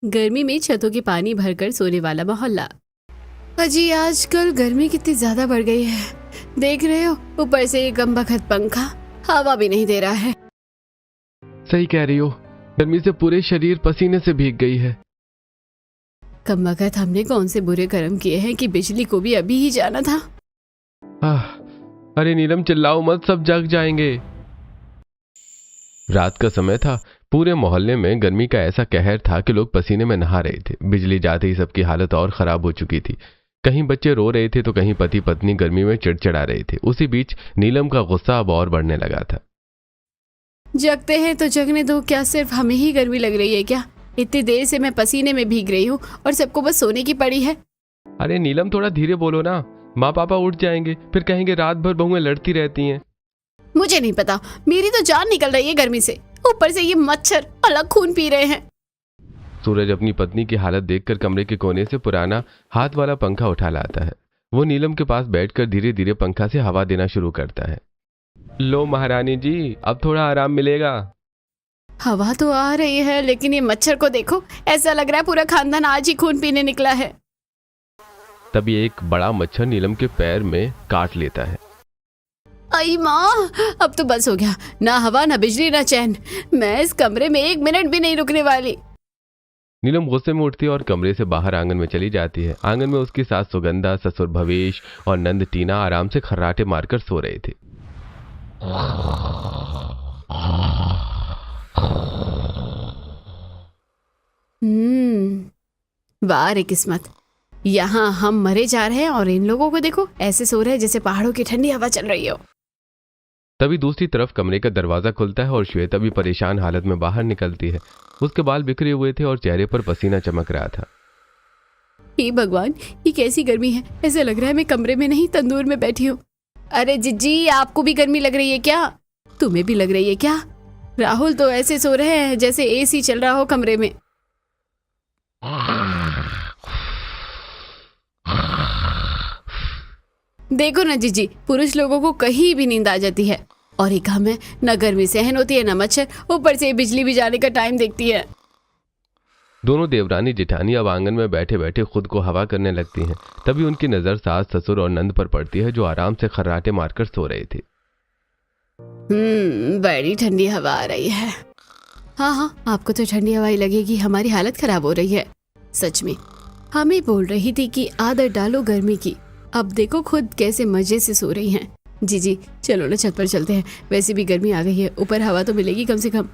गर्मी में छतों के पानी भरकर सोने वाला मोहल्ला। अजी आजकल गर्मी कितनी ज्यादा बढ़ गई है, देख रहे हो? ऊपर से ये कमबख्त पंखा हवा भी नहीं दे रहा है। सही कह रही हो, गर्मी से पूरे शरीर पसीने से भीग गई है। कमबख्त हमने कौन से बुरे कर्म किए हैं कि बिजली को भी अभी ही जाना था। अरे नीलम चिल्लाओ मत, सब जग जाएंगे। रात का समय था। पूरे मोहल्ले में गर्मी का ऐसा कहर था कि लोग पसीने में नहा रहे थे। बिजली जाते ही सबकी हालत और खराब हो चुकी थी। कहीं बच्चे रो रहे थे तो कहीं पति पत्नी गर्मी में चिड़चिड़ा रहे थे। उसी बीच नीलम का गुस्सा अब और बढ़ने लगा था। जगते हैं तो जगने दो, क्या सिर्फ हमें ही गर्मी लग रही है क्या? इतनी देर से मैं पसीने में भीग रही हूँ और सबको बस सोने की पड़ी है। अरे नीलम थोड़ा धीरे बोलो ना, माँ पापा उठ जाएंगे, फिर कहेंगे रात भर बहुएं लड़ती रहती हैं। मुझे नहीं पता, मेरी तो जान निकल रही है गर्मी से, ऊपर से ये मच्छर अलग खून पी रहे हैं। सूरज अपनी पत्नी की हालत देखकर कमरे के कोने से पुराना हाथ वाला पंखा उठा लाता है। वो नीलम के पास बैठकर धीरे धीरे पंखा से हवा देना शुरू करता है। लो महारानी जी, अब थोड़ा आराम मिलेगा। हवा तो आ रही है, लेकिन ये मच्छर को देखो, ऐसा लग रहा है पूरा खानदान आज ही खून पीने निकला है। तभी एक बड़ा मच्छर नीलम के पैर में काट लेता है। आई माँ, अब तो बस हो गया, ना हवा ना बिजली ना चैन। मैं इस कमरे में 1 मिनट भी नहीं रुकने वाली। नीलम गुस्से में उठती है और कमरे से बाहर आंगन में चली जाती है। आंगन में उसकी सास सुगंधा, ससुर भवेश और नंद टीना आराम से खर्राटे मारकर सो रहे थे। वाह रे किस्मत, यहाँ हम मरे जा रहे हैं और इन लोगों को देखो ऐसे सो रहे हैं जैसे पहाड़ों की ठंडी हवा चल रही हो। तभी दूसरी तरफ कमरे का दरवाजा खुलता है और श्वेता भी परेशान हालत में बाहर निकलती है। उसके बाल बिखरे हुए थे और चेहरे पर पसीना चमक रहा था। हे भगवान, ये कैसी गर्मी है, ऐसा लग रहा है मैं कमरे में नहीं तंदूर में बैठी हूँ। अरे जिज्जी, आपको भी गर्मी लग रही है क्या? तुम्हें भी लग रही है क्या? राहुल तो ऐसे सो रहे हैं जैसे एसी चल रहा हो कमरे में। देखो ना जीजी, पुरुष लोगों को कहीं भी नींद आ जाती है और एक हमें न गर्मी सहन होती है न मच्छर, ऊपर से बिजली भी जाने का टाइम देखती है। दोनों देवरानी जेठानी अब आंगन में बैठे बैठे खुद को हवा करने लगती हैं। तभी उनकी नजर सास, ससुर और नंद पर पड़ती है जो आराम से खर्राटे मारकर सो रहे थे। बड़ी ठंडी हवा आ रही है। हाँ, आपको तो ठंडी हवा ही लगेगी, हमारी हालत खराब हो रही है। सच में हमें बोल रही थी कि आदत डालो गर्मी की, अब देखो खुद कैसे मजे से सो रही हैं। जी चलो ना छत पर चलते हैं, वैसे भी गर्मी आ गई है, ऊपर हवा तो मिलेगी कम से कम।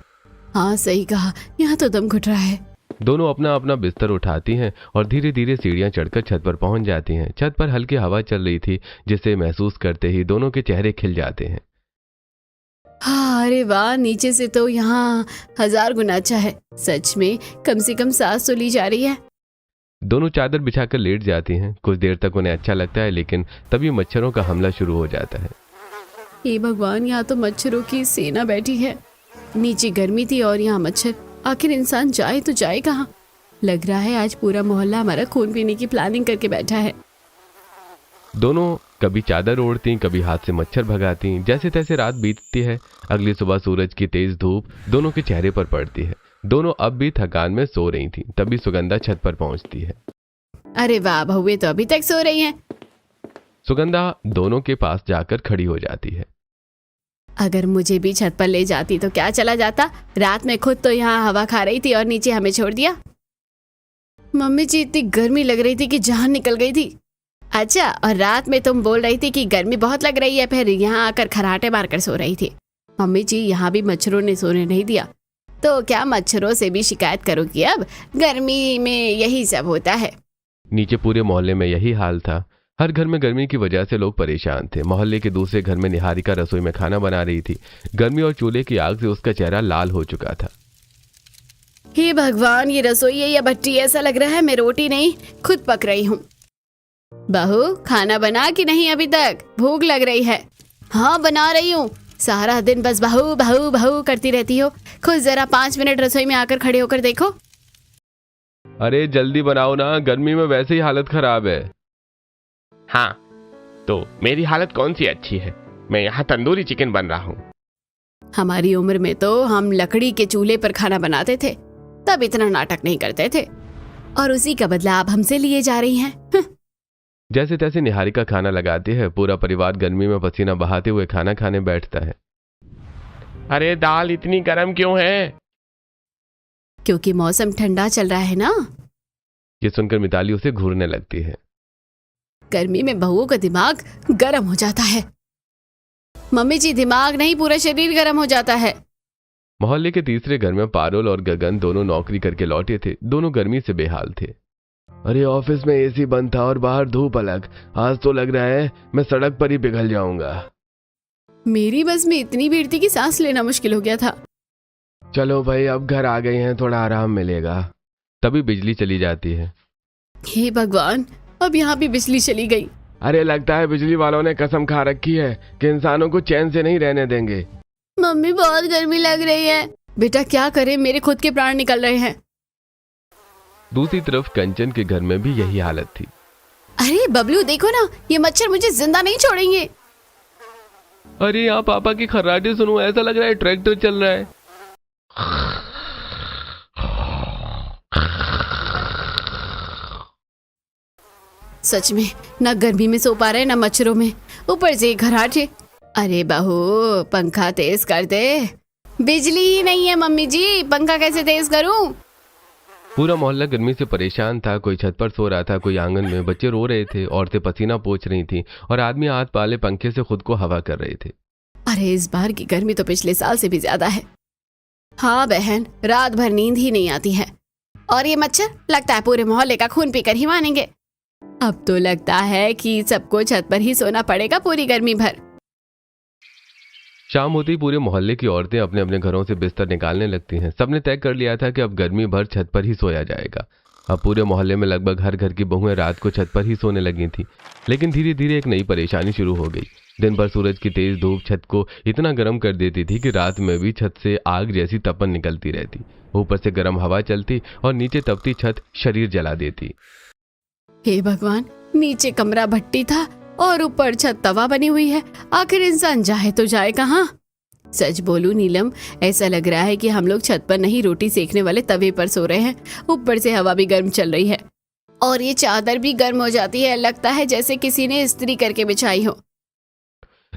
हाँ सही कहा, यहाँ तो दम घुट रहा है। दोनों अपना अपना बिस्तर उठाती हैं और धीरे धीरे सीढ़ियां चढ़कर छत पर पहुंच जाती हैं। छत पर हल्की हवा चल रही थी जिसे महसूस करते ही दोनों के चेहरे खिल जाते हैं। हाँ, अरे वाह, नीचे से तो यहाँ 1000 गुना अच्छा है। सच में कम से कम सांस तो ली जा रही है। दोनों चादर बिछाकर लेट जाती हैं। कुछ देर तक उन्हें अच्छा लगता है, लेकिन तभी मच्छरों का हमला शुरू हो जाता है। हे भगवान, यहाँ तो मच्छरों की सेना बैठी है। नीचे गर्मी थी और यहाँ मच्छर, आखिर इंसान जाए तो जाए कहाँ? लग रहा है आज पूरा मोहल्ला हमारा खून पीने की प्लानिंग करके बैठा है। दोनों कभी चादर ओढ़ती, कभी हाथ से मच्छर भगाती। जैसे तैसे रात बीतती है। अगली सुबह सूरज की तेज धूप दोनों के चेहरे पर पड़ती है। दोनों अब भी थकान में सो रही थीं। तभी सुगंधा छत पर पहुंचती है। अरे वाह, बहुएं तो अभी तक सो रही हैं। सुगंधा दोनों के पास जाकर खड़ी हो जाती है। अगर मुझे भी छत पर ले जाती तो क्या चला जाता? रात में खुद तो यहाँ हवा खा रही थी और नीचे हमें छोड़ दिया। मम्मी जी, इतनी गर्मी लग रही थी कि जान निकल गई थी। अच्छा, और रात में तुम बोल रही थी कि गर्मी बहुत लग रही है, फिर यहाँ आकर खर्राटे मारकर सो रही थी। मम्मी जी, यहाँ भी मच्छरों ने सोने नहीं दिया, तो क्या मच्छरों से भी शिकायत करोगी? अब गर्मी में यही सब होता है। नीचे पूरे मोहल्ले में यही हाल था। हर घर में गर्मी की वजह से लोग परेशान थे। मोहल्ले के दूसरे घर में निहारिका रसोई में खाना बना रही थी। गर्मी और चूल्हे की आग से उसका चेहरा लाल हो चुका था। हे भगवान, ये रसोई है या भट्टी? ऐसा लग रहा है मैं रोटी नहीं खुद पक रही हूँ। बहू, खाना बना कि नहीं अभी तक? भूख लग रही है। हाँ बना रही हूँ। सारा दिन बस बहू बहू बहू करती रहती हो, खुद जरा 5 मिनट रसोई में आकर खड़े होकर देखो। अरे जल्दी बनाओ ना, गर्मी में वैसे ही हालत खराब है। हाँ, तो मेरी हालत कौन सी अच्छी है? मैं यहाँ तंदूरी चिकन बन रहा हूँ। हमारी उम्र में तो हम लकड़ी के चूल्हे पर खाना बनाते थे, तब इतना नाटक नहीं करते थे। और उसी का बदला आप हमसे लिए जा रही हैं। जैसे तैसे निहारिका खाना लगाती है। पूरा परिवार गर्मी में पसीना बहाते हुए खाना खाने बैठता है। अरे दाल इतनी गर्म क्यों है? क्योंकि मौसम ठंडा चल रहा है ना। ये सुनकर मिताली उसे घूरने लगती है। गर्मी में बहुओं का दिमाग गर्म हो जाता है। मम्मी जी, दिमाग नहीं, पूरा शरीर गर्म हो जाता है। मोहल्ले के तीसरे घर में पारुल और गगन दोनों नौकरी करके लौटे थे। दोनों गर्मी से बेहाल थे। अरे ऑफिस में एसी बंद था और बाहर धूप अलग। आज तो लग रहा है मैं सड़क पर ही पिघल जाऊंगा। मेरी बस में इतनी भीड़ थी कि सांस लेना मुश्किल हो गया था। चलो भाई, अब घर आ गए हैं, थोड़ा आराम मिलेगा। तभी बिजली चली जाती है। हे भगवान, अब यहाँ भी बिजली चली गई। अरे लगता है बिजली वालों ने कसम खा रखी है कि इंसानों को चैन से नहीं रहने देंगे। मम्मी, बहुत गर्मी लग रही है। बेटा क्या करे, मेरे खुद के प्राण निकल रहे हैं। दूसरी तरफ कंचन के घर में भी यही हालत थी। अरे बबलू, देखो ना, ये मच्छर मुझे जिंदा नहीं छोड़ेंगे। अरे यहाँ पापा की खर्राटे सुनो, ऐसा लग रहा है ट्रैक्टर चल रहा है। सच में, ना गर्मी में सो पा रहे ना मच्छरों में, ऊपर से खर्राटे। अरे बहू, पंखा तेज कर दे। बिजली ही नहीं है मम्मी जी, पंखा कैसे तेज करूं? पूरा मोहल्ला गर्मी से परेशान था। कोई छत पर सो रहा था, कोई आंगन में। बच्चे रो रहे थे, औरतें पसीना पोंछ रही थीं और आदमी हाथ पाले पंखे से खुद को हवा कर रहे थे। अरे इस बार की गर्मी तो पिछले साल से भी ज्यादा है। हाँ बहन, रात भर नींद ही नहीं आती है। और ये मच्छर, लगता है पूरे मोहल्ले का खून पीकर ही मानेंगे। अब तो लगता है कि सबको छत पर ही सोना पड़ेगा पूरी गर्मी भर। शाम होते ही पूरे मोहल्ले की औरतें अपने अपने घरों से बिस्तर निकालने लगती हैं। सबने तय कर लिया था कि अब गर्मी भर छत पर ही सोया जाएगा। अब पूरे मोहल्ले में लगभग हर घर की बहुएं रात को छत पर ही सोने लगी थी। लेकिन धीरे धीरे एक नई परेशानी शुरू हो गई। दिन भर सूरज की तेज धूप छत को इतना गर्म कर देती थी कि रात में भी छत से आग जैसी तपन निकलती रहती। ऊपर से गर्म हवा चलती और नीचे तपती छत शरीर जला देती। हे भगवान, नीचे कमरा भट्टी था और ऊपर छत तवा बनी हुई है। आखिर इंसान जाए तो जाए कहाँ? सच बोलूं नीलम, ऐसा लग रहा है कि हम लोग छत पर नहीं, रोटी सेकने वाले तवे पर सो रहे हैं। ऊपर से हवा भी गर्म चल रही है और ये चादर भी गर्म हो जाती है। लगता है जैसे किसी ने इस्त्री करके बिछाई हो।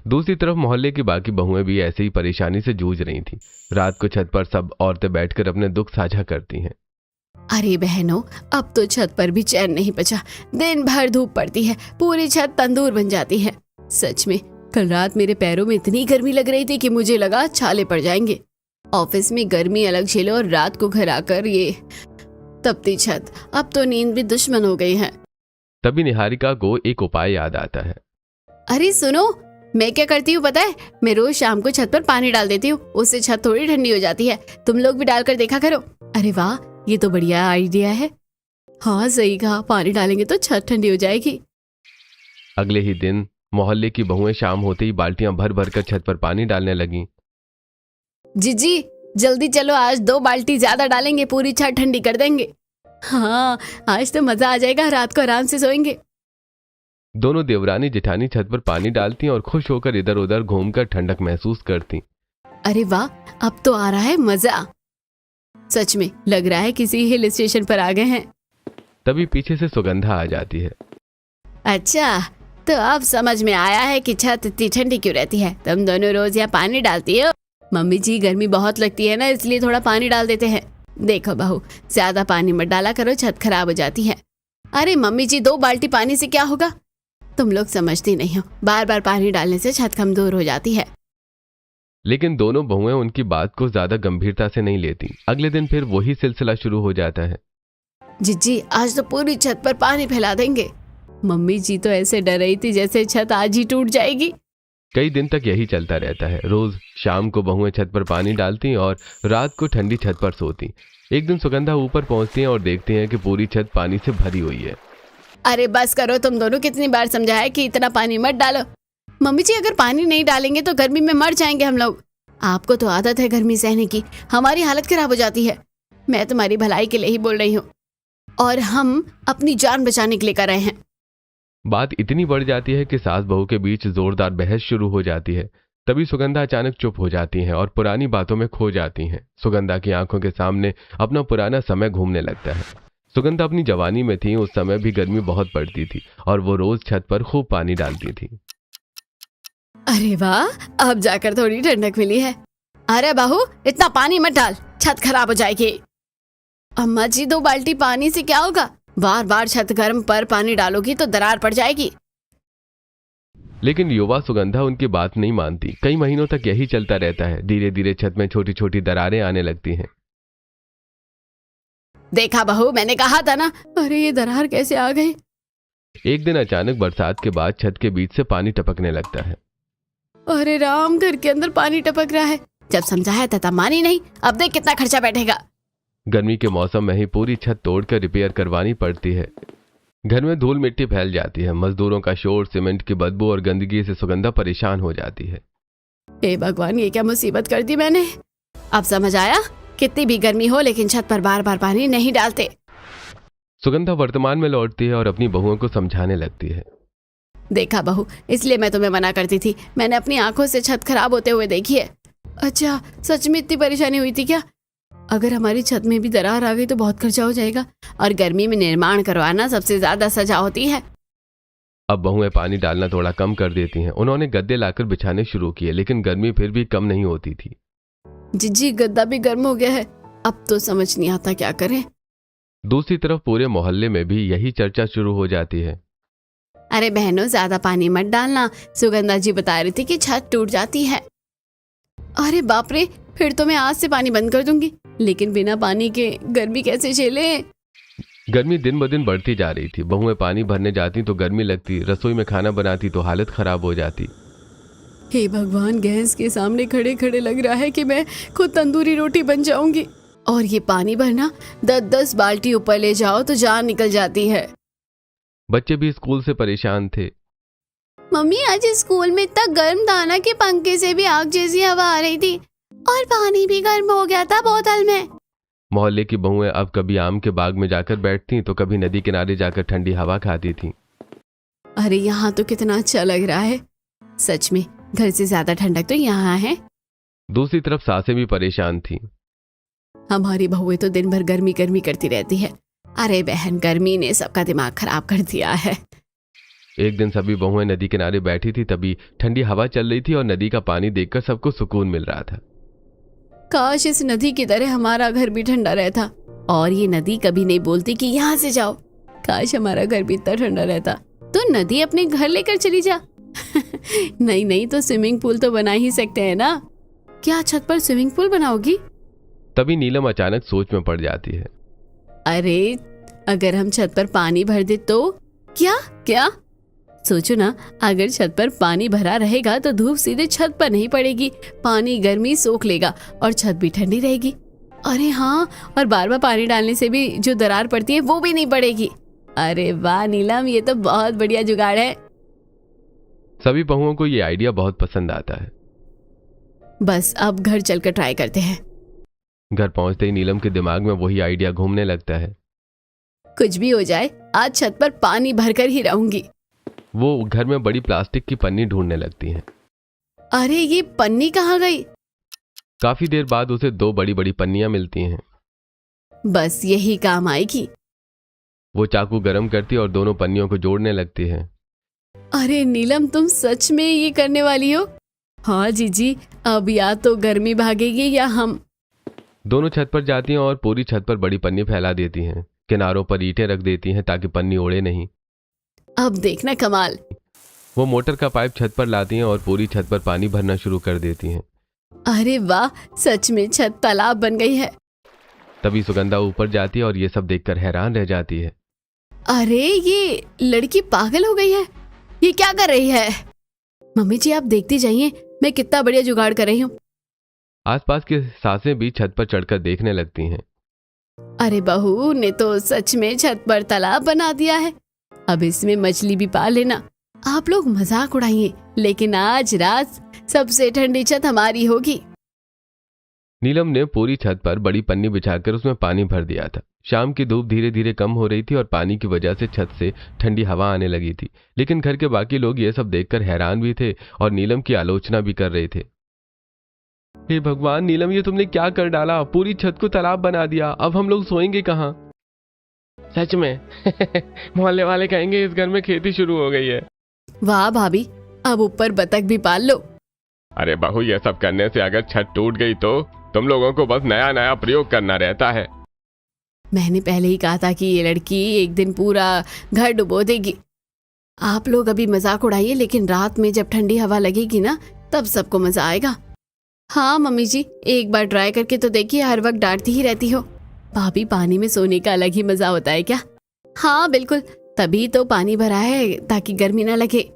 दूसरी तरफ मोहल्ले की बाकी बहुएं भी ऐसे ही परेशानी से जूझ रही थीं। रात को छत पर सब औरतें बैठकर अपने दुख साझा करती हैं। अरे बहनों, अब तो छत पर भी चैन नहीं बचा। दिन भर धूप पड़ती है, पूरी छत तंदूर बन जाती है। सच में, कल रात मेरे पैरों में इतनी गर्मी लग रही थी कि मुझे लगा छाले पड़ जाएंगे। ऑफिस में गर्मी अलग झेलो और रात को घर आकर ये तपती छत। अब तो नींद भी दुश्मन हो गई है। तभी निहारिका को एक उपाय याद आता है। अरे सुनो, मैं क्या करती हूँ पता है? मैं रोज शाम को छत पर पानी डाल देती हूँ, उससे छत थोड़ी ठंडी हो जाती है। तुम लोग भी डालकर देखा करो। अरे वाह, ये तो बढ़िया आइडिया है। हाँ सही कहा, पानी डालेंगे तो छत ठंडी हो जाएगी। अगले ही दिन मोहल्ले की बहुएं शाम होते ही बाल्टियां भर भर कर छत पर पानी डालने लगीं। जीजी जल्दी चलो, आज 2 बाल्टी ज्यादा डालेंगे, पूरी छत ठंडी कर देंगे। हाँ, आज तो मजा आ जाएगा, रात को आराम से सोएंगे। दोनों देवरानी जेठानी छत पर पानी डालती और खुश होकर इधर उधर घूमकर ठंडक महसूस करती। अरे वाह, अब तो आ रहा है मजा। सच में लग रहा है किसी हिल स्टेशन पर आ गए हैं। तभी पीछे से सुगंधा आ जाती है। अच्छा, तो अब समझ में आया है कि छत इतनी ठंडी क्यों रहती है। तुम दोनों रोज यहाँ पानी डालती हो। मम्मी जी, गर्मी बहुत लगती है ना, इसलिए थोड़ा पानी डाल देते हैं। देखो बहू, ज्यादा पानी मत डाला करो, छत खराब हो जाती है। अरे मम्मी जी, 2 बाल्टी पानी से क्या होगा? तुम लोग समझती नहीं हो, बार बार पानी डालने से छत कमजोर हो जाती है। लेकिन दोनों बहुएं उनकी बात को ज्यादा गंभीरता से नहीं लेती। अगले दिन फिर वही सिलसिला शुरू हो जाता है। जीजी, आज तो पूरी छत पर पानी फैला देंगे। मम्मी जी तो ऐसे डर रही थी जैसे छत आज ही टूट जाएगी। कई दिन तक यही चलता रहता है। रोज शाम को बहुएं छत पर पानी डालती और रात को ठंडी छत पर सोती। एक दिन सुगंधा ऊपर पहुंचती हैं और देखती हैं कि पूरी छत पानी से भरी हुई है। अरे बस करो, तुम दोनों कितनी बार समझाया कि इतना पानी मत डालो। मम्मी जी, अगर पानी नहीं डालेंगे तो गर्मी में मर जाएंगे हम लोग। आपको तो आदत है गर्मी सहने की, हमारी हालत खराब हो जाती है। मैं तुम्हारी भलाई के लिए ही बोल रही हूँ और हम अपनी जान बचाने के लिए कर रहे हैं। बात इतनी बढ़ जाती है कि सास बहू के बीच जोरदार बहस शुरू हो जाती है। तभी सुगंधा अचानक चुप हो जाती हैं और पुरानी बातों में खो जाती हैं। सुगंधा की आंखों के सामने अपना पुराना समय घूमने लगता है। सुगंधा अपनी जवानी में थी, उस समय भी गर्मी बहुत पड़ती थी और वो रोज छत पर खूब पानी डालती थी। अरे वाह, अब जाकर थोड़ी ठंडक मिली है। अरे बहू, इतना पानी मत डाल, छत खराब हो जाएगी। अम्मा जी, 2 बाल्टी पानी से क्या होगा? बार बार छत गर्म पर पानी डालोगी तो दरार पड़ जाएगी। लेकिन युवा सुगंधा उनकी बात नहीं मानती। कई महीनों तक यही चलता रहता है। धीरे धीरे छत में छोटी छोटी दरारें आने लगती हैं। देखा बहू, मैंने कहा था ना। अरे ये दरार कैसे आ गई? एक दिन अचानक बरसात के बाद छत के बीच से पानी टपकने लगता है। अरे राम, घर के अंदर पानी टपक रहा है। जब समझाया था तब मानी नहीं। अब देख कितना खर्चा बैठेगा। गर्मी के मौसम में ही पूरी छत तोड़कर रिपेयर करवानी पड़ती है। घर में धूल मिट्टी फैल जाती है। मजदूरों का शोर, सीमेंट की बदबू और गंदगी से सुगंधा परेशान हो जाती है। हे भगवान, ये क्या मुसीबत कर दी मैंने। अब समझ आया, कितनी भी गर्मी हो लेकिन छत पर बार बार पानी नहीं डालते। सुगंधा वर्तमान में लौटती है और अपनी बहुओं को समझाने लगती है। देखा बहू, इसलिए मैं तुम्हें मना करती थी। मैंने अपनी आंखों से छत खराब होते हुए देखी है। अच्छा, सच में इतनी परेशानी हुई थी क्या? अगर हमारी छत में भी दरार आ गई तो बहुत खर्चा हो जाएगा, और गर्मी में निर्माण करवाना सबसे ज्यादा सजा होती है। अब बहुएं पानी डालना थोड़ा कम कर देती हैं। उन्होंने गद्दे लाकर बिछाने शुरू किए, लेकिन गर्मी फिर भी कम नहीं होती थी। जी, गद्दा भी गर्म हो गया है। अब तो समझ नहीं आता क्या करें। दूसरी तरफ पूरे मोहल्ले में भी यही चर्चा शुरू हो जाती है। अरे बहनों, ज्यादा पानी मत डालना। सुगंधा जी बता रही थी कि छत टूट जाती है। अरे बाप रे, फिर तो मैं आज से पानी बंद कर दूंगी। लेकिन बिना पानी के गर्मी कैसे झेले? गर्मी दिन ब दिन बढ़ती जा रही थी। बहुएं पानी भरने जाती तो गर्मी लगती, रसोई में खाना बनाती तो हालत खराब हो जाती। हे भगवान, गैस के सामने खड़े खड़े लग रहा है कि मैं खुद तंदूरी रोटी बन जाऊंगी। और ये पानी भरना, 10-10 बाल्टी ऊपर ले जाओ तो जान निकल जाती है। बच्चे भी स्कूल से परेशान थे। मम्मी, आज स्कूल में इतना गर्म था ना कि पंखे से भी आग जैसी हवा आ रही थी, और पानी भी गर्म हो गया था बोतल में। मोहल्ले की बहुएं अब कभी आम के बाग में जाकर बैठती तो कभी नदी किनारे जाकर ठंडी हवा खाती थीं। अरे यहाँ तो कितना अच्छा लग रहा है। सच में घर से ज्यादा ठंडक तो यहाँ है। दूसरी तरफ सासें भी परेशान थीं। हमारी बहुएं तो दिन भर गर्मी गर्मी करती रहती है। अरे बहन, गर्मी ने सबका दिमाग खराब कर दिया है। एक दिन सभी बहुएं नदी किनारे बैठी थी। तभी ठंडी हवा चल रही थी और नदी का पानी देखकर सबको सुकून मिल रहा था। काश इस नदी की तरह हमारा घर भी ठंडा रहता, और ये नदी कभी नहीं बोलती कि यहाँ से जाओ। काश हमारा घर भी इतना ठंडा रहता। तो नदी अपने घर लेकर चली जा। नहीं तो स्विमिंग पूल तो बना ही सकते हैं ना। क्या छत पर स्विमिंग पूल बनाओगी? तभी नीलम अचानक सोच में पड़ जाती है। अरे, अगर हम छत पर पानी भर दे तो? क्या? सोचो ना, अगर छत पर पानी भरा रहेगा तो धूप सीधे छत पर नहीं पड़ेगी। पानी गर्मी सोख लेगा और छत भी ठंडी रहेगी। अरे हाँ, और बार बार पानी डालने से भी जो दरार पड़ती है वो भी नहीं पड़ेगी। अरे वाह नीलम, ये तो बहुत बढ़िया जुगाड़ है। सभी बहुओं को ये आइडिया बहुत पसंद आता है। बस अब घर चलकर ट्राई करते हैं। घर पहुंचते ही नीलम के दिमाग में वही आइडिया घूमने लगता है। कुछ भी हो जाए, आज छत पर पानी भरकर ही रहूंगी। वो घर में बड़ी प्लास्टिक की पन्नी ढूंढने लगती हैं। अरे ये पन्नी कहाँ गई? काफी देर बाद उसे 2 बड़ी बड़ी पन्नियां मिलती हैं। बस यही काम आएगी। वो चाकू गरम करती और दोनों पन्नियों को जोड़ने लगती है। अरे नीलम, तुम सच में ये करने वाली हो? हाँ जीजी, अब या तो गर्मी भागेगी या हम। दोनों छत पर जाती हैं और पूरी छत पर बड़ी पन्नी फैला देती हैं। किनारों पर ईंटें रख देती हैं ताकि पन्नी उड़े नहीं। अब देखना कमाल। वो मोटर का पाइप छत पर लाती हैं और पूरी छत पर पानी भरना शुरू कर देती हैं। अरे वाह, सच में छत तालाब बन गई है। तभी सुगंधा ऊपर जाती है और ये सब देखकर हैरान रह जाती है। अरे ये लड़की पागल हो गई है। ये क्या कर रही है? मम्मी जी, आप देखती जाइए, मैं कितना बढ़िया जुगाड़ कर रही हूँ। आसपास की सासें भी छत पर चढ़कर देखने लगती हैं। अरे बहू ने तो सच में छत पर तालाब बना दिया है। अब इसमें मछली भी पाल लेना। आप लोग मजाक उड़ाइए, लेकिन आज रात सबसे ठंडी छत हमारी होगी। नीलम ने पूरी छत पर बड़ी पन्नी बिछाकर उसमें पानी भर दिया था। शाम की धूप धीरे धीरे कम हो रही थी और पानी की वजह से छत से ठंडी हवा आने लगी थी। लेकिन घर के बाकी लोग ये सब देखकर हैरान भी थे और नीलम की आलोचना भी कर रहे थे। हे भगवान नीलम, ये तुमने क्या कर डाला? पूरी छत को तालाब बना दिया। अब हम लोग सोएंगे कहाँ? सच में मोहल्ले वाले कहेंगे इस घर में खेती शुरू हो गई है। वाह भाभी, अब ऊपर बतख भी पाल लो। अरे बहू, ये सब करने से अगर छत टूट गई तो तुम लोगों को बस नया नया प्रयोग करना रहता है। मैंने पहले ही कहा था कि ये लड़की एक दिन पूरा घर डुबो देगी। आप लोग अभी मजाक उड़ाइए, लेकिन रात में जब ठंडी हवा लगेगी ना, तब सबको मजा आएगा। हाँ मम्मी जी, एक बार ट्राई करके तो देखिए, हर वक्त डांटती ही रहती हो। भाभी, पानी में सोने का अलग ही मजा होता है क्या? हाँ बिल्कुल, तभी तो पानी भरा है ताकि गर्मी ना लगे।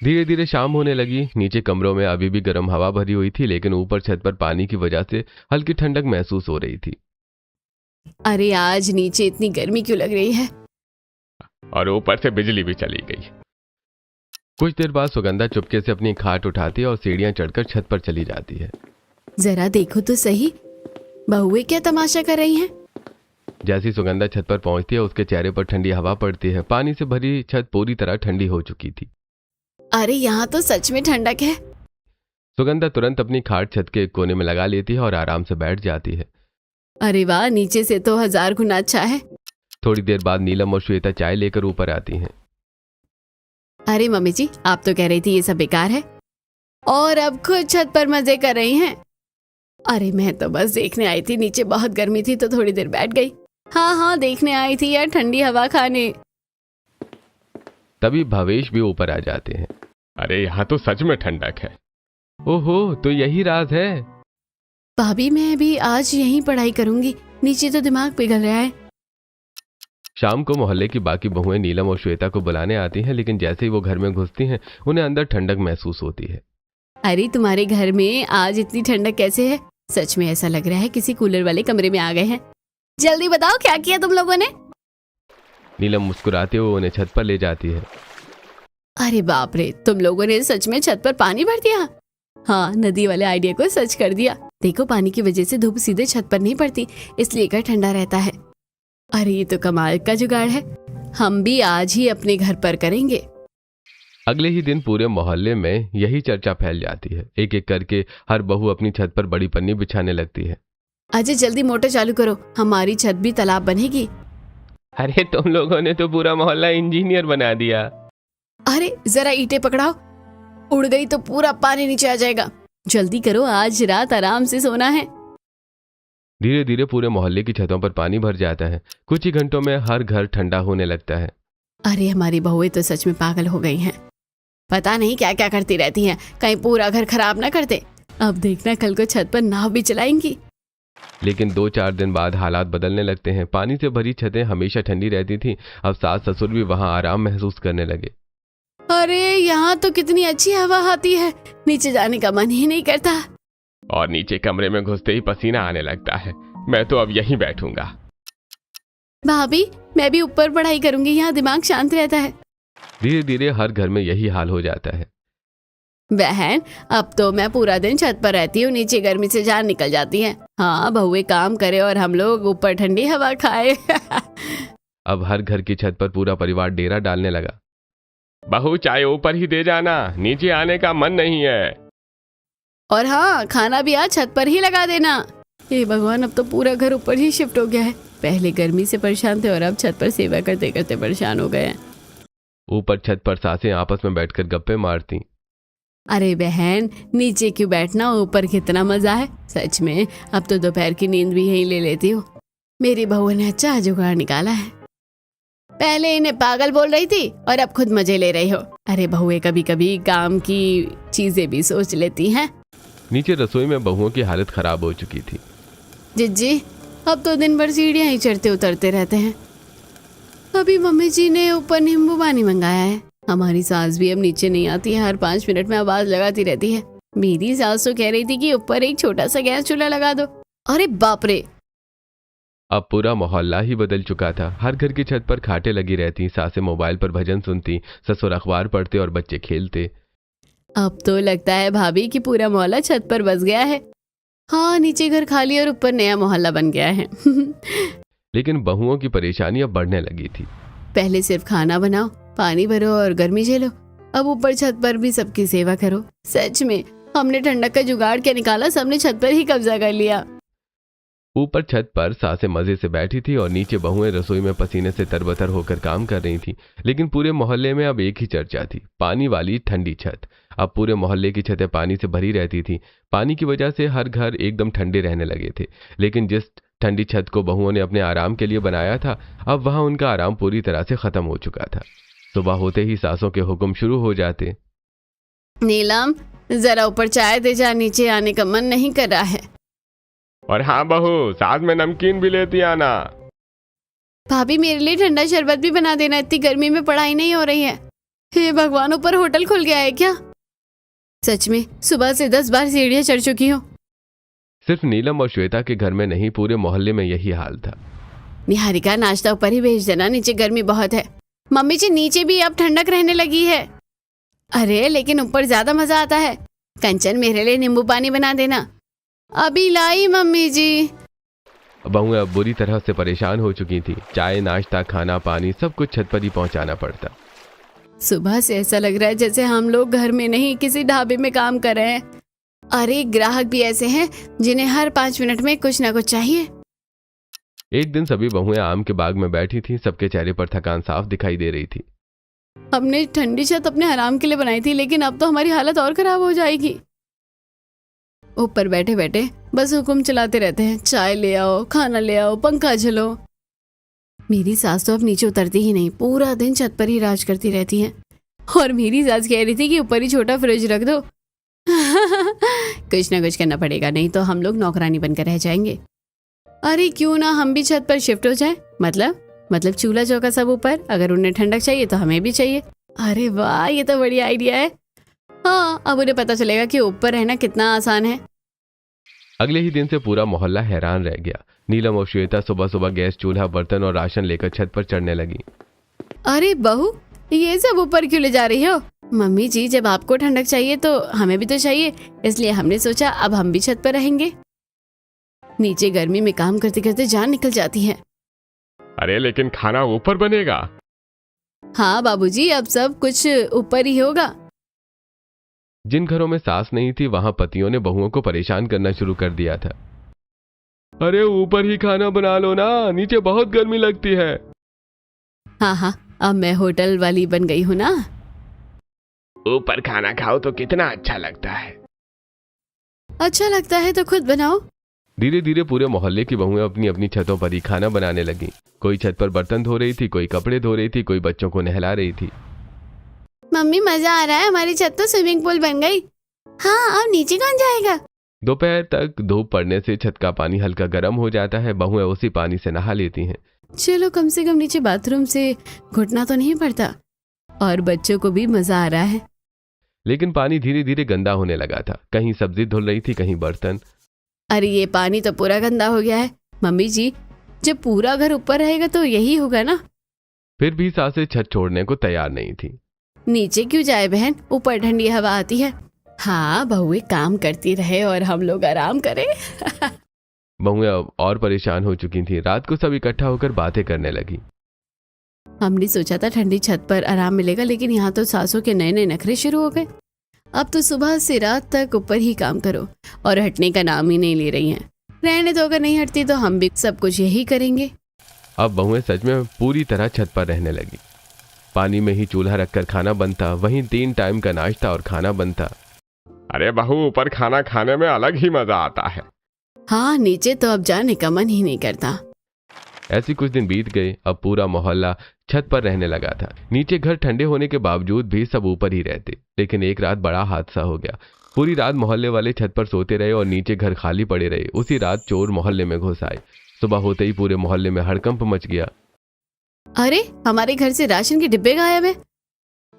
धीरे धीरे शाम होने लगी। नीचे कमरों में अभी भी गर्म हवा भरी हुई थी, लेकिन ऊपर छत पर पानी की वजह से हल्की ठंडक महसूस हो रही थी। अरे आज नीचे इतनी गर्मी क्यों लग रही है? और ऊपर से बिजली भी चली गई। कुछ देर बाद सुगंधा चुपके से अपनी खाट उठाती है और सीढ़ियां चढ़कर छत पर चली जाती है। जरा देखो तो सही, बहुएं क्या तमाशा कर रही हैं? जैसी सुगंधा छत पर पहुंचती है, उसके चेहरे पर ठंडी हवा पड़ती है। पानी से भरी छत पूरी तरह ठंडी हो चुकी थी। अरे यहाँ तो सच में ठंडक है। सुगंधा तुरंत अपनी खाट छत के एक कोने में लगा लेती है और आराम से बैठ जाती है। अरे वाह, नीचे से तो 1000 गुना अच्छा है। थोड़ी देर बाद नीलम और श्वेता चाय लेकर ऊपर आती हैं। अरे मम्मी जी, आप तो कह रही थी ये सब बेकार है, और अब खुद छत पर मजे कर रही हैं। अरे मैं तो बस देखने आई थी, नीचे बहुत गर्मी थी तो थोड़ी देर बैठ गई। हाँ हाँ, देखने आई थी यार, ठंडी हवा खाने। तभी भवेश भी ऊपर आ जाते हैं। अरे यहाँ तो सच में ठंडक है। ओहो, तो यही राज है। भाभी, मैं भी आज यहीं पढ़ाई करूंगी, नीचे तो दिमाग पिघल रहा है। शाम को मोहल्ले की बाकी बहुएं नीलम और श्वेता को बुलाने आती हैं, लेकिन जैसे ही वो घर में घुसती हैं, उन्हें अंदर ठंडक महसूस होती है। अरे तुम्हारे घर में आज इतनी ठंडक कैसे है? सच में ऐसा लग रहा है किसी कूलर वाले कमरे में आ गए हैं। जल्दी बताओ, क्या किया तुम लोगों ने? नीलम मुस्कुराते हुए उन्हें छत पर ले जाती है। अरे बाप रे, तुम लोगों ने सच में छत पर पानी भर दिया? हाँ, नदी वाले आइडिया को सच कर दिया। देखो, पानी की वजह से धूप सीधे छत पर नहीं पड़ती, इसलिए घर ठंडा रहता है। अरे ये तो कमाल का जुगाड़ है, हम भी आज ही अपने घर पर करेंगे। अगले ही दिन पूरे मोहल्ले में यही चर्चा फैल जाती है। एक एक करके हर बहू अपनी छत पर बड़ी पन्नी बिछाने लगती है। अजय, जल्दी मोटर चालू करो, हमारी छत भी तालाब बनेगी। अरे तुम लोगों ने तो पूरा मोहल्ला इंजीनियर बना दिया। अरे जरा ईंटें पकड़ाओ, उड़ गई तो पूरा पानी नीचे आ जाएगा। जल्दी करो, आज रात आराम से सोना है। धीरे धीरे पूरे मोहल्ले की छतों पर पानी भर जाता है। कुछ ही घंटों में हर घर ठंडा होने लगता है। अरे हमारी बहुएं तो सच में पागल हो गई हैं। पता नहीं क्या क्या करती रहती हैं, कहीं पूरा घर खराब ना कर दे। अब देखना, कल को छत पर नाव भी चलाएंगी। लेकिन 2-4 दिन बाद हालात बदलने लगते हैं। पानी से भरी छतें हमेशा ठंडी रहती थी, अब सास ससुर भी वहां आराम महसूस करने लगे। अरे यहाँ तो कितनी अच्छी हवा आती है, नीचे जाने का मन ही नहीं करता। और नीचे कमरे में घुसते ही पसीना आने लगता है। मैं तो अब यहीं बैठूंगा। भाभी, मैं भी ऊपर पढ़ाई करूंगी, यहाँ दिमाग शांत रहता है। धीरे धीरे हर घर में यही हाल हो जाता है। बहन, अब तो मैं पूरा दिन छत पर रहती हूँ, नीचे गर्मी से जान निकल जाती है। हाँ, बहुएं काम करे और हम लोग ऊपर ठंडी हवा खाए। अब हर घर की छत पर पूरा परिवार डेरा डालने लगा। बहू, चाय ऊपर ही दे जाना, नीचे आने का मन नहीं है। और हाँ, खाना भी आज छत पर ही लगा देना। हे भगवान, अब तो पूरा घर ऊपर ही शिफ्ट हो गया है। पहले गर्मी से परेशान थे और अब छत पर सेवा करते करते परेशान हो गए हैं। ऊपर छत पर सासें आपस में बैठकर गप्पे मारती। अरे बहन, नीचे क्यों बैठना, ऊपर कितना मजा है। सच में अब तो दोपहर की नींद भी यहीं ले लेती हूँ। मेरी बहू ने अच्छा जुगाड़ निकाला है। पहले इन्हें पागल बोल रही थी और अब खुद मजे ले रही हो। अरे बहुएं कभी कभी काम की चीजें भी सोच लेती हैं। नीचे रसोई में बहुओं की हालत खराब हो चुकी थी। जिज्जी, अब तो दिन भर सीढ़ियां ही चढ़ते उतरते रहते हैं। अभी मम्मी जी ने ऊपर नींबू पानी मंगाया है। हमारी सास भी अब नीचे नहीं आती है, हर 5 मिनट में आवाज लगाती रहती है। मेरी सास तो कह रही थी कि ऊपर एक छोटा सा गैस चूल्हा लगा दो। अरे बाप रे, अब पूरा मोहल्ला ही बदल चुका था। हर घर की छत पर खाटें लगी रहती, सासें मोबाइल पर भजन सुनती, ससुर अखबार पढ़ते और बच्चे खेलते। अब तो लगता है भाभी कि पूरा मोहल्ला छत पर बस गया है। हाँ, नीचे घर खाली और ऊपर नया मोहल्ला बन गया है। लेकिन बहुओं की परेशानी अब बढ़ने लगी थी। पहले सिर्फ खाना बनाओ, पानी भरो और गर्मी झेलो, अब ऊपर छत पर भी सबकी सेवा करो। सच में हमने ठंडक का जुगाड़ क्या निकाला, सबने छत पर ही कब्जा कर लिया। ऊपर छत पर सासें मजे से बैठी थी और नीचे बहुएं रसोई में पसीने से तरबतर होकर काम कर रही थी। लेकिन पूरे मोहल्ले में अब एक ही चर्चा थी, पानी वाली ठंडी छत। अब पूरे मोहल्ले की छतें पानी से भरी रहती थी। पानी की वजह से हर घर एकदम ठंडे रहने लगे थे। लेकिन जिस ठंडी छत को बहुओं ने अपने आराम के लिए बनाया था, अब वहां उनका आराम पूरी तरह से खत्म हो चुका था। सुबह होते ही सासों के हुक्म शुरू हो जाते। नीलम, जरा ऊपर चाय दे जा, नीचे आने का मन नहीं कर रहा है। और हाँ बहू, साथ में नमकीन भी लेती आना। भाभी, मेरे लिए ठंडा शरबत भी बना देना, इतनी गर्मी में पढ़ाई नहीं हो रही है। हे भगवान, ऊपर होटल खुल गया है क्या? सच में सुबह से 10 बार सीढ़ियां चढ़ चुकी हूँ। सिर्फ नीलम और श्वेता के घर में नहीं, पूरे मोहल्ले में यही हाल था। निहारिका, नाश्ता ऊपर ही भेज देना, नीचे गर्मी बहुत है। मम्मी जी, नीचे भी अब ठंडक रहने लगी है। अरे लेकिन ऊपर ज्यादा मजा आता है। कंचन, मेरे लिए नींबू पानी बना देना। अभी लाई मम्मी जी। बहुएं अब बुरी तरह से परेशान हो चुकी थी। चाय, नाश्ता, खाना, पानी सब कुछ छत पर ही पहुंचाना पड़ता। सुबह से ऐसा लग रहा है जैसे हम लोग घर में नहीं किसी ढाबे में काम कर रहे हैं। अरे ग्राहक भी ऐसे हैं जिन्हें हर 5 मिनट में कुछ ना कुछ चाहिए। एक दिन सभी बहुएं आम के बाग में बैठी थीं। सबके चेहरे पर थकान साफ दिखाई दे रही थी। हमने ठंडी छत अपने आराम के लिए बनाई थी, लेकिन अब तो हमारी हालत और खराब हो जाएगी। ऊपर बैठे बैठे बस हुक्म चलाते रहते हैं, चाय ले आओ, खाना ले आओ, पंखा झलो। मेरी सास तो अब नीचे उतरती ही नहीं, पूरा दिन छत पर ही राज करती रहती है। और मेरी सास कह रही थी कि ऊपर ही छोटा फ्रिज रख दो। कुछ ना कुछ करना पड़ेगा, नहीं तो हम लोग नौकरानी बनकर रह जाएंगे। अरे क्यों ना हम भी छत पर शिफ्ट हो जाएं? मतलब चूल्हा चौका सब ऊपर। अगर उन्हें ठंडक चाहिए तो हमें भी चाहिए। अरे वाह, ये तो बढ़िया आइडिया है। हाँ, अब उन्हें पता चलेगा कि ऊपर रहना कितना आसान है। अगले ही दिन से पूरा मोहल्ला हैरान रह गया। नीलम और श्वेता सुबह सुबह गैस चूल्हा, बर्तन और राशन लेकर छत पर चढ़ने लगी। अरे बहू, ये सब ऊपर क्यों ले जा रही हो? मम्मी जी, जब आपको ठंडक चाहिए तो हमें भी तो चाहिए, इसलिए हमने सोचा अब हम भी छत पर रहेंगे। नीचे गर्मी में काम करते करते जान निकल जाती है। अरे लेकिन खाना ऊपर बनेगा। हाँ बाबूजी, अब सब कुछ ऊपर ही होगा। जिन घरों में सास नहीं थी, वहां पतियों ने बहुओं को परेशान करना शुरू कर दिया था। अरे ऊपर ही खाना बना लो ना, नीचे बहुत गर्मी लगती है। हाँ, अब मैं होटल वाली बन गई हूँ ना। ऊपर खाना खाओ तो कितना अच्छा लगता है। अच्छा लगता है तो खुद बनाओ। धीरे धीरे पूरे मोहल्ले की बहुएं अपनी अपनी छतों पर ही खाना बनाने लगी। कोई छत पर बर्तन धो रही थी, कोई कपड़े धो रही थी, कोई बच्चों को नहला रही थी। मम्मी, मजा आ रहा है, हमारी छत तो स्विमिंग पूल बन गई। हाँ, अब नीचे कौन जाएगा? दोपहर तक धूप पड़ने से छत का पानी हल्का गर्म हो जाता है। बहुएं उसी पानी से नहा लेती हैं। चलो, कम से कम नीचे बाथरूम से घुटना तो नहीं पड़ता, और बच्चों को भी मजा आ रहा है। लेकिन पानी धीरे धीरे गंदा होने लगा था। कहीं सब्जी धुल रही थी, कहीं बर्तन। अरे ये पानी तो पूरा गंदा हो गया है। मम्मी जी, जब पूरा घर ऊपर रहेगा तो यही होगा ना। फिर भी सासें छत छोड़ने को तैयार नहीं थी। नीचे क्यों जाए बहन, ऊपर ठंडी हवा आती है। हाँ, बहुएं काम करती रहे और हम लोग आराम करें। बहुएं अब और परेशान हो चुकी थीं। रात को सब इकट्ठा होकर बातें करने लगी। हमने सोचा था ठंडी छत पर आराम मिलेगा, लेकिन यहाँ तो सासों के नए नए नखरे शुरू हो गए। अब तो सुबह से रात तक ऊपर ही काम करो और हटने का नाम ही नहीं ले रही हैं। रहने तो अगर नहीं हटती तो हम भी सब कुछ यही करेंगे। अब बहुएं सच में पूरी तरह छत पर रहने लगी। पानी में ही चूल्हा रखकर खाना बनता, वहीं 3 टाइम का नाश्ता और खाना बनता। अरे बहू, ऊपर खाना खाने में अलग ही मजा आता है। हाँ, नीचे तो अब जाने का मन ही नहीं करता। ऐसी कुछ दिन बीत गए। अब पूरा मोहल्ला छत पर रहने लगा था। नीचे घर ठंडे होने के बावजूद भी सब ऊपर ही रहते। लेकिन एक रात बड़ा हादसा हो गया। पूरी रात मोहल्ले वाले छत पर सोते रहे और नीचे घर खाली पड़े रहे। उसी रात चोर मोहल्ले में घुस आए। सुबह होते ही पूरे मोहल्ले में हड़कंप मच गया। अरे, हमारे घर से राशन के डिब्बे गायब है।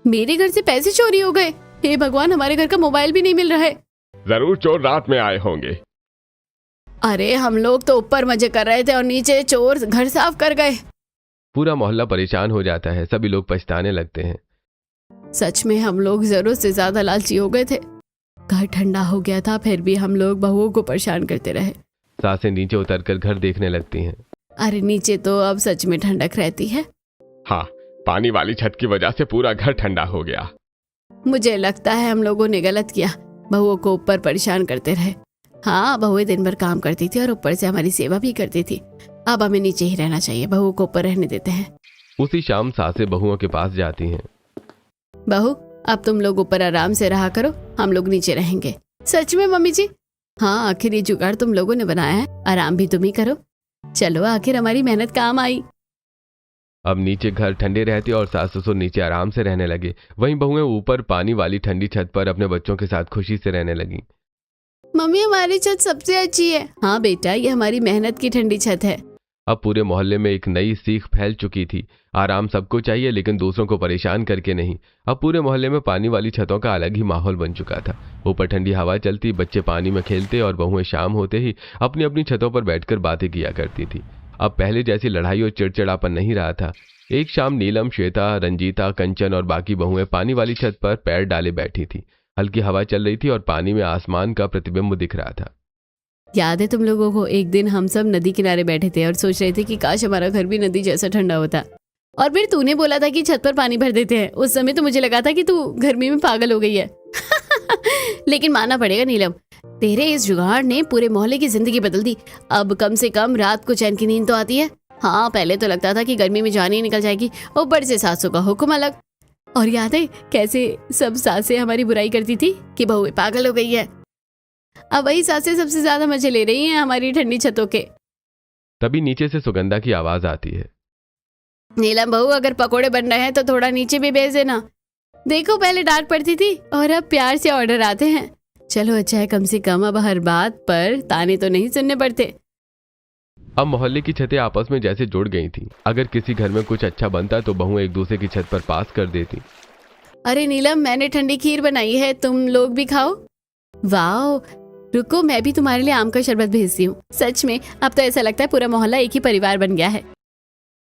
मेरे घर से पैसे चोरी हो गए। हे भगवान, हमारे घर का मोबाइल भी नहीं मिल रहा है। जरूर चोर रात में आए होंगे। अरे, हम लोग तो ऊपर मजे कर रहे थे और नीचे चोर घर साफ कर गए। पूरा मोहल्ला परेशान हो जाता है। सभी लोग पछताने लगते हैं। सच में हम लोग जरूरत से ज्यादा लालची हो गए थे। घर ठंडा हो गया था, फिर भी हम लोग बहुओं को परेशान करते रहे। सासें नीचे उतरकर घर देखने लगती हैं। अरे नीचे तो अब सच में ठंडक रहती है। हाँ, पानी वाली छत की वजह से पूरा घर ठंडा हो गया। मुझे लगता है हम लोगों ने गलत किया, बहुओं को ऊपर परेशान करते रहे। हाँ, बहुएं दिन भर काम करती थी और ऊपर से हमारी सेवा भी करती थी। अब हमें नीचे ही रहना चाहिए, बहू को ऊपर रहने देते हैं। उसी शाम सासें बहुओं के पास जाती हैं। बहू, अब तुम लोग ऊपर आराम से रहा करो, हम लोग नीचे रहेंगे। सच में मम्मी जी? हाँ, आखिर ये जुगाड़ तुम लोगों ने बनाया है, आराम भी तुम ही करो। चलो, आखिर हमारी मेहनत काम आई। अब नीचे घर ठंडे रहते और सास ससुर नीचे आराम से रहने लगे। वहीं बहुएं ऊपर पानी वाली ठंडी छत पर अपने बच्चों के साथ खुशी से रहने लगी। मम्मी, हमारी छत सबसे अच्छी है। हाँ बेटा, ये हमारी मेहनत की ठंडी छत है। अब पूरे मोहल्ले में एक नई सीख फैल चुकी थी। आराम सबको चाहिए, लेकिन दूसरों को परेशान करके नहीं। अब पूरे मोहल्ले में पानी वाली छतों का अलग ही माहौल बन चुका था। ऊपर ठंडी हवा चलती, बच्चे पानी में खेलते और बहुएं शाम होते ही अपनी अपनी छतों पर बैठकर बातें किया करती थी। अब पहले जैसी लड़ाई और चिड़चिड़ापन नहीं रहा था। एक शाम नीलम, श्वेता, रंजीता, कंचन और बाकी बहुएं पानी वाली छत पर पैर डाले बैठी थी। हल्की हवा चल रही थी और पानी में आसमान का प्रतिबिंब दिख रहा था। याद है तुम लोगों को, एक दिन हम सब नदी किनारे बैठे थे और सोच रहे थे कि काश हमारा घर भी नदी जैसा ठंडा होता। और फिर तूने बोला था कि छत पर पानी भर देते हैं। उस समय तो मुझे लगा था कि तू गर्मी में पागल हो गई है। लेकिन मानना पड़ेगा नीलम, तेरे इस जुगाड़ ने पूरे मोहल्ले की जिंदगी बदल दी। अब कम से कम रात को चैन की नींद तो आती है। हाँ, पहले तो लगता था कि गर्मी में जान ही निकल जाएगी, ऊपर से सासों का हुक्म अलग। और याद है कैसे सब सासें हमारी बुराई करती थी कि बहू पागल हो गई है। अब वही सासें सबसे ज्यादा मजे ले रही हैं हमारी ठंडी छतों के। तभी नीचे से सुगंधा की आवाज आती है। नीलम बहू, अगर पकोड़े बन रहे हैं तो थोड़ा नीचे भी भेज देना। देखो, पहले डांट पड़ती थी और अब प्यार से ऑर्डर आते हैं। चलो अच्छा है, कम से कम अब हर बात पर ताने तो नहीं सुनने पड़ते। अब मोहल्ले की छतें आपस में जैसे जुड़ गई थी। अगर किसी घर में कुछ अच्छा बनता तो बहुएं एक दूसरे की छत पर पास कर देती। अरे नीलम, मैंने ठंडी खीर बनाई है, तुम लोग भी खाओ। वाह, रुको, मैं भी तुम्हारे लिए आम का शरबत भेजती हूँ। सच में अब तो ऐसा लगता है पूरा मोहल्ला एक ही परिवार बन गया है।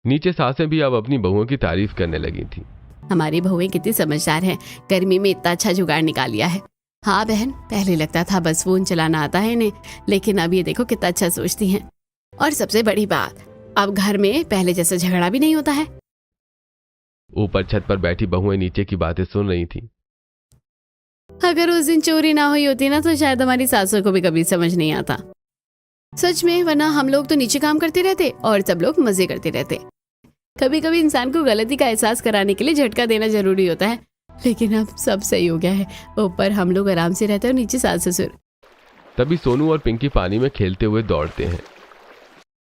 नीचे सासें भी अब अपनी बहुओं की तारीफ करने लगी थी। हमारी बहुएं कितनी समझदार हैं, गर्मी में इतना अच्छा जुगाड़ निकाल लिया है। हाँ बहन, पहले लगता था बस फोन चलाना आता है इन्हें, लेकिन अब ये देखो कितना अच्छा सोचती हैं। और सबसे बड़ी बात, अब घर में पहले जैसा झगड़ा भी नहीं होता है। ऊपर छत पर बैठी बहुएं नीचे की बातें सुन रही थी। अगर उस दिन चोरी ना हुई होती ना तो शायद हमारी सासों को भी कभी समझ नहीं आता। सच में, वरना हम लोग तो नीचे काम करते रहते और सब लोग मजे करते रहते। कभी कभी इंसान को गलती का एहसास कराने के लिए झटका देना जरूरी होता है, लेकिन अब सब सही हो गया है। ऊपर हम लोग आराम से रहते हैं और नीचे सास ससुर। तभी सोनू और पिंकी पानी में खेलते हुए दौड़ते हैं।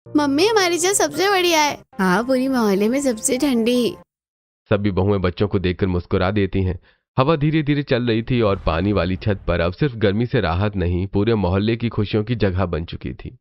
मम्मी, हमारी छत सबसे बढ़िया है। हाँ, पूरी मोहल्ले में सबसे ठंडी। सभी बहुएं बच्चों को देखकर मुस्कुरा देती हैं। हवा धीरे धीरे चल रही थी और पानी वाली छत पर अब सिर्फ गर्मी से राहत नहीं, पूरे मोहल्ले की खुशियों की जगह बन चुकी थी।